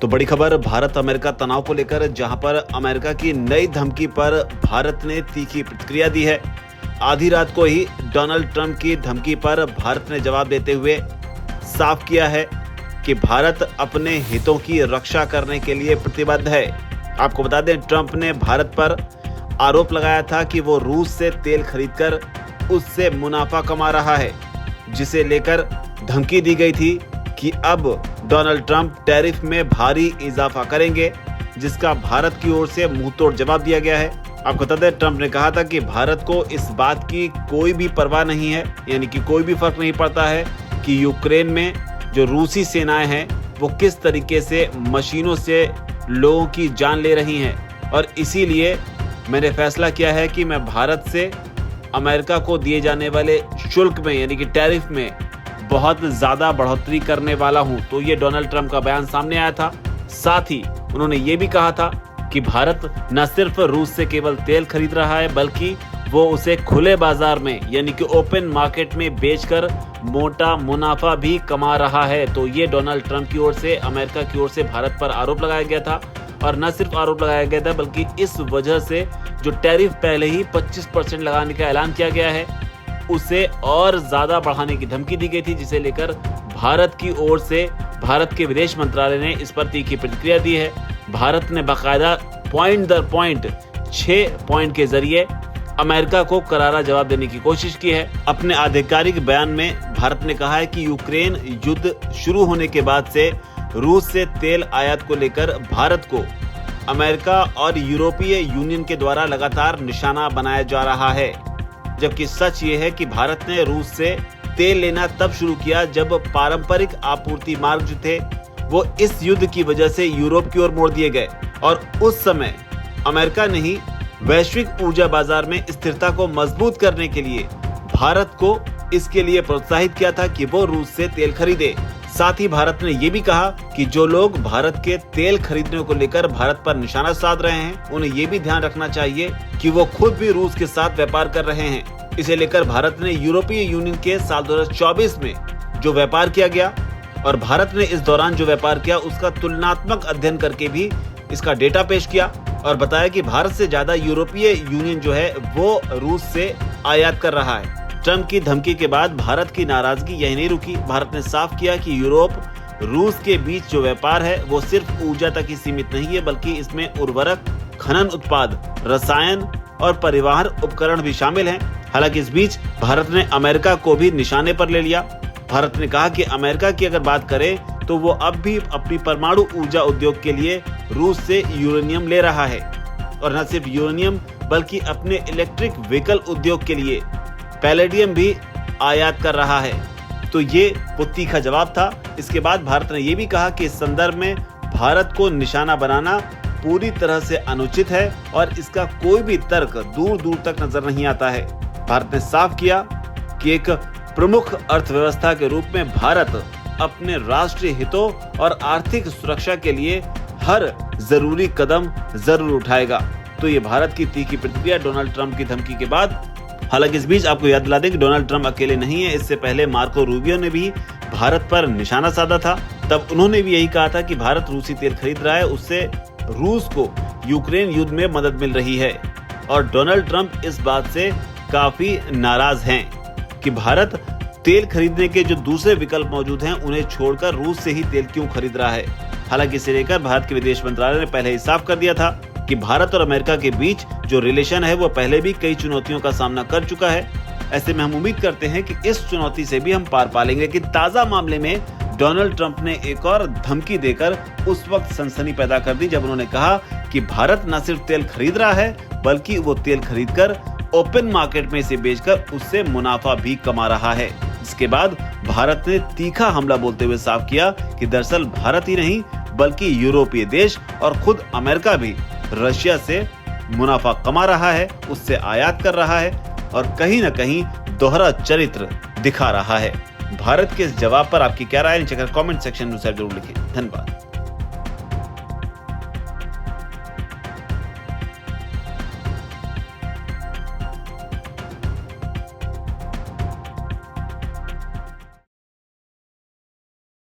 तो बड़ी खबर भारत अमेरिका तनाव को लेकर, जहां पर अमेरिका की नई धमकी पर भारत ने तीखी प्रतिक्रिया दी है। आधी रात को ही डोनाल्ड ट्रंप की धमकी पर भारत ने जवाब देते हुए साफ किया है कि भारत अपने हितों की रक्षा करने के लिए प्रतिबद्ध है। आपको बता दें, ट्रंप ने भारत पर आरोप लगाया था कि वो रूस से तेल खरीदकर उससे मुनाफा कमा रहा है, जिसे लेकर धमकी दी गई थी कि अब डोनाल्ड ट्रंप टैरिफ में भारी इजाफा करेंगे, जिसका भारत की ओर से मुंहतोड़ जवाब दिया गया है। आपको बता दें, ट्रंप ने कहा था कि भारत को इस बात की कोई भी परवाह नहीं है, यानी कि कोई भी फर्क नहीं पड़ता है कि यूक्रेन में जो रूसी सेनाएं हैं वो किस तरीके से मशीनों से लोगों की जान ले रही हैं, और इसीलिए मैंने फैसला किया है कि मैं भारत से अमेरिका को दिए जाने वाले शुल्क में, यानी कि टैरिफ में बहुत ज्यादा बढ़ोतरी करने वाला हूं। तो ये डोनाल्ड ट्रंप का बयान सामने आया था। साथ ही उन्होंने ये भी कहा था कि भारत न सिर्फ रूस से केवल तेल खरीद रहा है, बल्कि वो उसे खुले बाजार में, यानी कि ओपन मार्केट में बेचकर मोटा मुनाफा भी कमा रहा है। तो ये डोनाल्ड ट्रंप की ओर से, अमेरिका की ओर से भारत पर आरोप लगाया गया था, और न सिर्फ आरोप लगाया गया था बल्कि इस वजह से जो टैरिफ पहले ही 25% लगाने का ऐलान किया गया है, उसे और ज्यादा बढ़ाने की धमकी दी गई थी, जिसे लेकर भारत की ओर से भारत के विदेश मंत्रालय ने इस पर तीखी प्रतिक्रिया दी है। भारत ने बाकायदा पॉइंट दर पॉइंट 6 पॉइंट के जरिए अमेरिका को करारा जवाब देने की कोशिश की है। अपने आधिकारिक बयान में भारत ने कहा है कि यूक्रेन युद्ध शुरू होने के बाद से रूस से तेल आयात को लेकर भारत को अमेरिका और यूरोपीय यूनियन के द्वारा लगातार निशाना बनाया जा रहा है। जबकि सच ये है कि भारत ने रूस से तेल लेना तब शुरू किया जब पारंपरिक आपूर्ति मार्ग जो थे वो इस युद्ध की वजह से यूरोप की ओर मोड़ दिए गए, और उस समय अमेरिका ने ही वैश्विक ऊर्जा बाजार में स्थिरता को मजबूत करने के लिए भारत को इसके लिए प्रोत्साहित किया था कि वो रूस से तेल खरीदे। साथ ही भारत ने ये भी कहा कि जो लोग भारत के तेल खरीदने को लेकर भारत पर निशाना साध रहे हैं, उन्हें ये भी ध्यान रखना चाहिए कि वो खुद भी रूस के साथ व्यापार कर रहे हैं। इसे लेकर भारत ने यूरोपीय यूनियन के साल 2024 में जो व्यापार किया गया, और भारत ने इस दौरान जो व्यापार किया उसका तुलनात्मक अध्ययन करके भी इसका डेटा पेश किया, और बताया कि भारत से ज्यादा यूरोपीय यूनियन जो है वो रूस से आयात कर रहा है। ट्रंप की धमकी के बाद भारत की नाराजगी यही नहीं रुकी। भारत ने साफ किया कि यूरोप रूस के बीच जो व्यापार है वो सिर्फ ऊर्जा तक ही सीमित नहीं है, बल्कि इसमें उर्वरक, खनन उत्पाद, रसायन और परिवहन उपकरण भी शामिल हैं। हालांकि इस बीच भारत ने अमेरिका को भी निशाने पर ले लिया। भारत ने कहा कि अमेरिका की अगर बात करें तो वो अब भी अपनी परमाणु ऊर्जा उद्योग के लिए रूस से यूरेनियम ले रहा है, और न सिर्फ यूरेनियम बल्कि अपने इलेक्ट्रिक व्हीकल उद्योग के लिए पैलेडियम भी आयात कर रहा है। तो ये वो तीखा जवाब था। इसके बाद भारत ने ये भी कहा कि इस संदर्भ में भारत को निशाना बनाना पूरी तरह से अनुचित है, और इसका कोई भी तर्क दूर दूर तक नजर नहीं आता है। भारत ने साफ किया कि एक प्रमुख अर्थव्यवस्था के रूप में भारत अपने राष्ट्रीय हितों और आर्थिक सुरक्षा के लिए हर जरूरी कदम जरूर उठाएगा। तो ये भारत की तीखी प्रतिक्रिया डोनाल्ड ट्रंप की धमकी के बाद। हालांकि इस बीच आपको याद दिला दें कि डोनाल्ड ट्रंप अकेले नहीं है। इससे पहले मार्को रूबियो ने भी भारत पर निशाना साधा था। तब उन्होंने भी यही कहा था कि भारत रूसी तेल खरीद रहा है, उससे रूस को यूक्रेन युद्ध में मदद मिल रही है। और डोनाल्ड ट्रंप इस बात से काफी नाराज हैं कि भारत तेल खरीदने के जो दूसरे विकल्प मौजूद हैं उन्हें छोड़कर रूस से ही तेल क्यों खरीद रहा है। हालांकि इसे लेकर भारत के विदेश मंत्रालय ने पहले ही साफ कर दिया था कि भारत और अमेरिका के बीच जो रिलेशन है वो पहले भी कई चुनौतियों का सामना कर चुका है। ऐसे में हम उम्मीद करते हैं कि इस चुनौती से भी हम पार पा लेंगे। कि ताजा मामले में डोनाल्ड ट्रंप ने एक और धमकी देकर उस वक्त सनसनी पैदा कर दी जब उन्होंने कहा कि भारत न सिर्फ तेल खरीद रहा है, बल्कि वो तेल खरीदकर ओपन मार्केट में इसे बेचकर उससे मुनाफा भी कमा रहा है। इसके बाद भारत ने तीखा हमला बोलते हुए साफ किया कि दरअसल भारत ही नहीं बल्कि यूरोपीय देश और खुद अमेरिका भी रशिया से मुनाफा कमा रहा है, उससे आयात कर रहा है, और कहीं न कहीं दोहरा चरित्र दिखा रहा है। भारत के इस जवाब पर आपकी क्या राय है? नीचे कमेंट सेक्शन में जरूर लिखें। धन्यवाद।